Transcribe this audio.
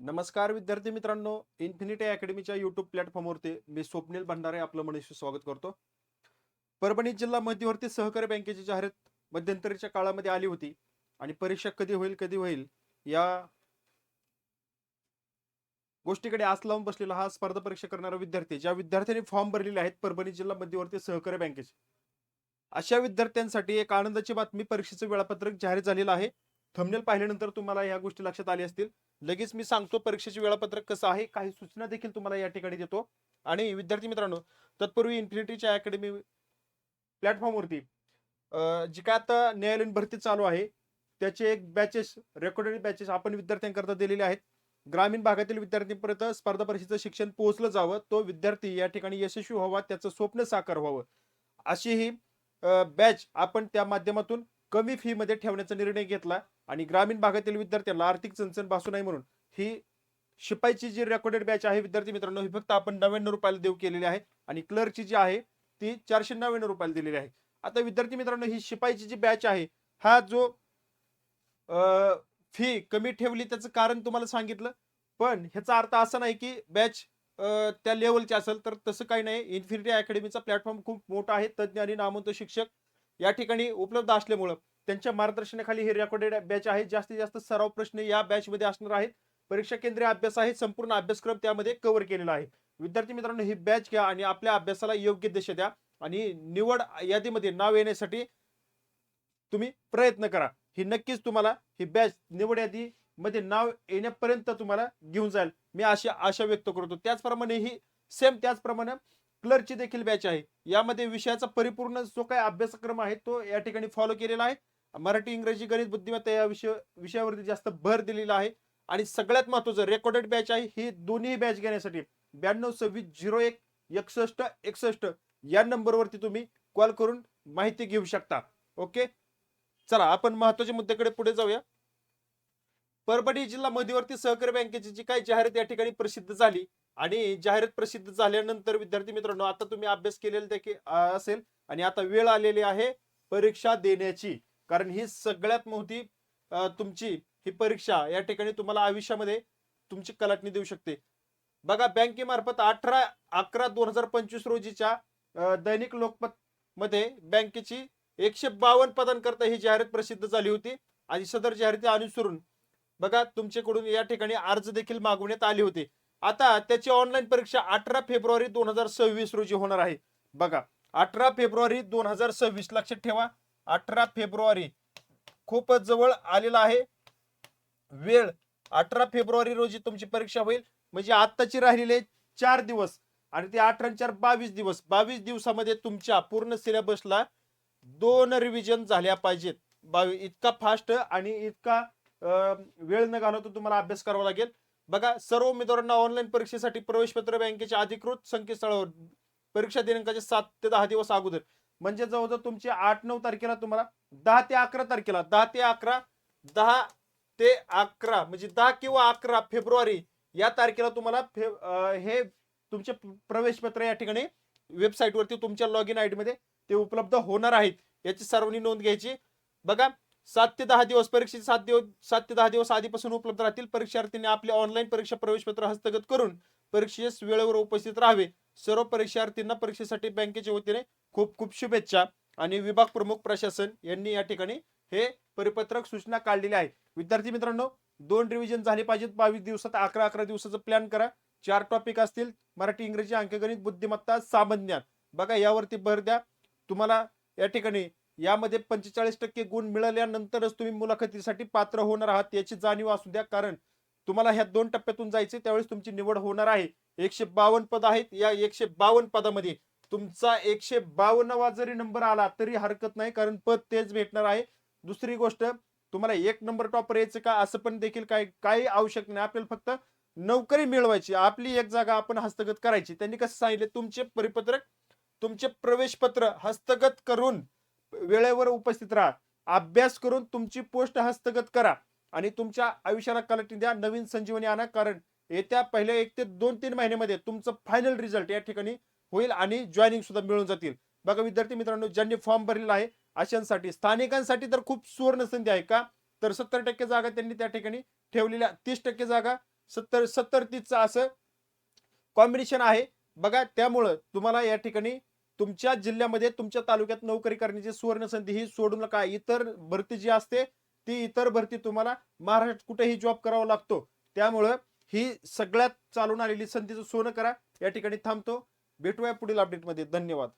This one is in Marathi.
नमस्कार विद्यार्थी मित्रांनो, इन्फिनिटी अकॅडमीच्या यूट्यूब प्लॅटफॉर्मवरती मी स्वप्नील भंडारे आपलं मनस्वी स्वागत करतो. परभणी जिल्हा मध्यवर्ती सहकारी बँकेची जाहिरात मध्यंतरीच्या काळामध्ये आली होती आणि परीक्षा कधी होईल या गोष्टीकडे आस लावून बसलेला हा स्पर्धा परीक्षा करणारा विद्यार्थी, ज्या विद्यार्थ्यांनी फॉर्म भरलेले आहेत परभणी जिल्हा मध्यवर्ती सहकारी बँकेचे, अशा विद्यार्थ्यांसाठी एक आनंदाची बातमी, परीक्षेचं वेळापत्रक जाहीर झालेलं आहे. थंबनेल पाहिल्यानंतर तुम्हाला या गोष्टी लक्षात आल्या असतील. लगेच मी सांगतो परीक्षेचे वेळापत्रक कसं आहे, काही सूचना देखील तुम्हाला या ठिकाणी देतो. आणि विद्यार्थी मित्रांनो, तत्पूर्वी इन्फिनिटीच्या अकॅडमी प्लॅटफॉर्मवरती जी काय आता न्यायालयीन भरती चालू आहे, त्याचे एक बॅचेस, रेकॉर्डेड बॅचेस आपण विद्यार्थ्यांकरता दिलेले आहेत. ग्रामीण भागातील विद्यार्थ्यांपर्यंत स्पर्धा परीक्षेचं शिक्षण पोहोचलं जावं, तो विद्यार्थी या ठिकाणी यशस्वी व्हावा, त्याचं स्वप्न साकार व्हावं, अशी ही बॅच आपण त्या माध्यमातून कमी फी मध्ये ठेवण्याचा निर्णय घेतला. आणि ग्रामीण भागातील विद्यार्थ्यांना आर्थिक चणचण भासू नये म्हणून ही शिपाईची जी रेकॉर्डेड बॅच आहे विद्यार्थी मित्रांनो, ही फक्त आपण 99 रुपयाला देऊ केलेली आहे. आणि क्लर्कची जी आहे ती 499 रुपयाला दिलेली आहे. आता विद्यार्थी मित्रांनो, ही शिपाईची जी बॅच आहे, हा जो फी कमी ठेवली त्याचं कारण तुम्हाला सांगितलं. पण ह्याचा अर्थ असा नाही की बॅच त्या लेवलची असेल, तर तसं काही नाही. इन्फिनिटी अकॅडमीचा प्लॅटफॉर्म खूप मोठा आहे. तज्ज्ञ आणि नामवंत शिक्षक या ठिकाणी उपलब्ध असल्यामुळं त्यांच्या मार्गदर्शनाखाली ही रेकॉर्डेड बॅच आहे. जास्तीत जास्त सराव प्रश्न या बॅच मध्ये असणार आहेत. परीक्षा केंद्रीय अभ्यास आहे, संपूर्ण अभ्यासक्रम त्यामध्ये कव्हर केलेला आहे. विद्यार्थी मित्रांनो, ही बॅच घ्या आणि आपल्या अभ्यासाला योग्य दिशा द्या आणि निवड यादीमध्ये नाव येण्यासाठी तुम्ही प्रयत्न करा. ही नक्कीच तुम्हाला ही बॅच निवड यादी मध्ये नाव येण्यापर्यंत तुम्हाला घेऊन जाईल, मी अशी आशा व्यक्त करतो. त्याचप्रमाणे ही सेम त्याचप्रमाणे क्लर्कची देखील बॅच आहे. यामध्ये विषयाचा परिपूर्ण जो काही अभ्यासक्रम आहे तो या ठिकाणी फॉलो केलेला आहे. मराठी, इंग्रजी, गणित, बुद्धिमत्ता या विषयावरती जास्त भर दिलेला आहे. आणि सगळ्यात महत्त्वाचं रेकॉर्डेड बॅच आहे. ही दोन्ही बॅच घेण्यासाठी 9226016161 या नंबरवरती तुम्ही कॉल करून माहिती घेऊ शकता. ओके, चला आपण महत्त्वाच्या मुद्द्याकडे पुढे जाऊया. परभणी जिल्हा मध्यवर्ती सहकारी बँकेची जी काही जाहिरात या ठिकाणी प्रसिद्ध झाली आणि जाहिरात प्रसिद्ध झाल्यानंतर विद्यार्थी मित्रांनो, आता तुम्ही अभ्यास केलेला देखील असेल आणि आता वेळ आलेली आहे परीक्षा देण्याची. कारण ही सगळ्यात मोठी तुमची ही परीक्षा या ठिकाणी तुम्हाला आयुष्यामध्ये तुमची कलाटणी देऊ शकते. बघा, बँकेमार्फत 18/11/2025 रोजीच्या दैनिक लोकमत मध्ये बँकेची 152 पदांकरता ही जाहिरात प्रसिद्ध झाली होती. आणि सदर जाहिराती अनुसरून बघा तुमच्याकडून या ठिकाणी अर्ज देखील मागवण्यात आले होते. आता त्याची ऑनलाईन परीक्षा 18 फेब्रुवारी 2026 रोजी होणार आहे. बघा, 18 फेब्रुवारी 2026 लक्षात ठेवा. 18 फेब्रुवारी खूपच जवळ आलेला आहे वेळ. 18 फेब्रुवारी रोजी तुमची परीक्षा होईल. म्हणजे आत्ताची राहिलेले 4 दिवस आणि ते 18 4 22 दिवस, 22 दिवसामध्ये तुमच्या पूर्ण सिलेबसला 2 रिव्हिजन झाल्या पाहिजेत. इतका फास्ट आणि इतका वेळ न घालवता तुम्हाला अभ्यास करावा लागेल. बघा, सर्व उमेदवारांना ऑनलाईन परीक्षेसाठी प्रवेशपत्र बँकेच्या अधिकृत संकेतस्थळावर परीक्षा दिनांकाचे 7 ते 10 दिवस अगोदर, म्हणजे जवळजवळ तुमचे 8-9 तारखेला तुम्हाला 10 ते 11 तारखेला 10 ते 11 म्हणजे 10 किंवा 11 फेब्रुवारी या तारखेला तुम्हाला हे तुमचे प्रवेशपत्र या ठिकाणी वेबसाईटवरती तुमच्या लॉगिन आयडी मध्ये ते उपलब्ध होणार आहेत. याची सर्वांनी नोंद घ्यायची. बघा, 7 ते 10 दिवस परीक्षेचे 7 ते 10 दिवस आधीपासून उपलब्ध राहतील. परीक्षार्थींनी आपले ऑनलाईन परीक्षा प्रवेशपत्र हस्तगत करून परीक्षेस वेळेवर उपस्थित राहावे. सर्व परीक्षार्थींना परीक्षेसाठी बँकेच्या वतीने खूप खूप शुभेच्छा. आणि विभाग प्रमुख प्रशासन यांनी या ठिकाणी हे परिपत्रक सूचना काढलेली आहे. विद्यार्थी मित्रांनो, 2 रिव्हिजन झाले पाहिजेत 22 दिवसात. 11 दिवसाचा प्लॅन करा. 4 टॉपिक असतील: मराठी, इंग्रजी, अंकगणित, बुद्धिमत्ता, सामान्य ज्ञान. बघा, यावरती भर द्या. तुम्हाला या ठिकाणी यामध्ये 45% गुण मिळाल्यानंतरच तुम्ही मुलाखतीसाठी पात्र होणार आहात याची जाणीव असू द्या. कारण तुम्हाला ह्या 2 टप्प्यातून जायचे, त्यावेळेस तुमची निवड होणार आहे. 152 पद आहेत. या 152 पदामध्ये तुमचा 152वा जरी नंबर आला तरी हरकत नाही, कारण पद तेच भेटणार आहे. दुसरी गोष्ट, तुम्हाला 1 नंबर टॉपर यायचं का असं पण देखील काही आवश्यक नाही. आपल्याला फक्त नोकरी मिळवायची, आपली एक जागा आपण हस्तगत करायची. त्यांनी कसं सांगितले, तुमचे परिपत्रक, तुमचे प्रवेशपत्र हस्तगत करून वेळेवर उपस्थित राहा, अभ्यास करून तुमची पोस्ट हस्तगत करा आणि तुमच्या आयुष्याला कलाटणी द्या, नवीन संजीवनी आणा. कारण येत्या पहिल्या 1 ते 2-3 महिन्यामध्ये तुमचं फायनल रिझल्ट या ठिकाणी होईल आणि जॉईनिंग सुद्धा मिळून जातील. बघा विद्यार्थी मित्रांनो, ज्यांनी फॉर्म भरलेला आहे अशांसाठी, स्थानिकांसाठी तर खूप सुवर्ण संधी आहे. का तर 70% जागा त्यांनी त्या ठिकाणी ठेवलेल्या, 30% जागा 70-30 असं कॉम्बिनेशन आहे बघा. त्यामुळं तुम्हाला या ठिकाणी तुमच्या जिल्ह्यामध्ये तुमच्या तालुक्यात नोकरी करण्याची सुवर्ण संधी ही सोडू नका. इतर भरती जी असते ती इतर भरती तुम्हाला महाराष्ट्रात कुठेही जॉब करावा लागतो. त्यामुळं ही सगळ्यात चालून आलेली संधीचं सोनं करा. या ठिकाणी थांबतो. भेटूया पुढील अपडेटमध्ये. धन्यवाद.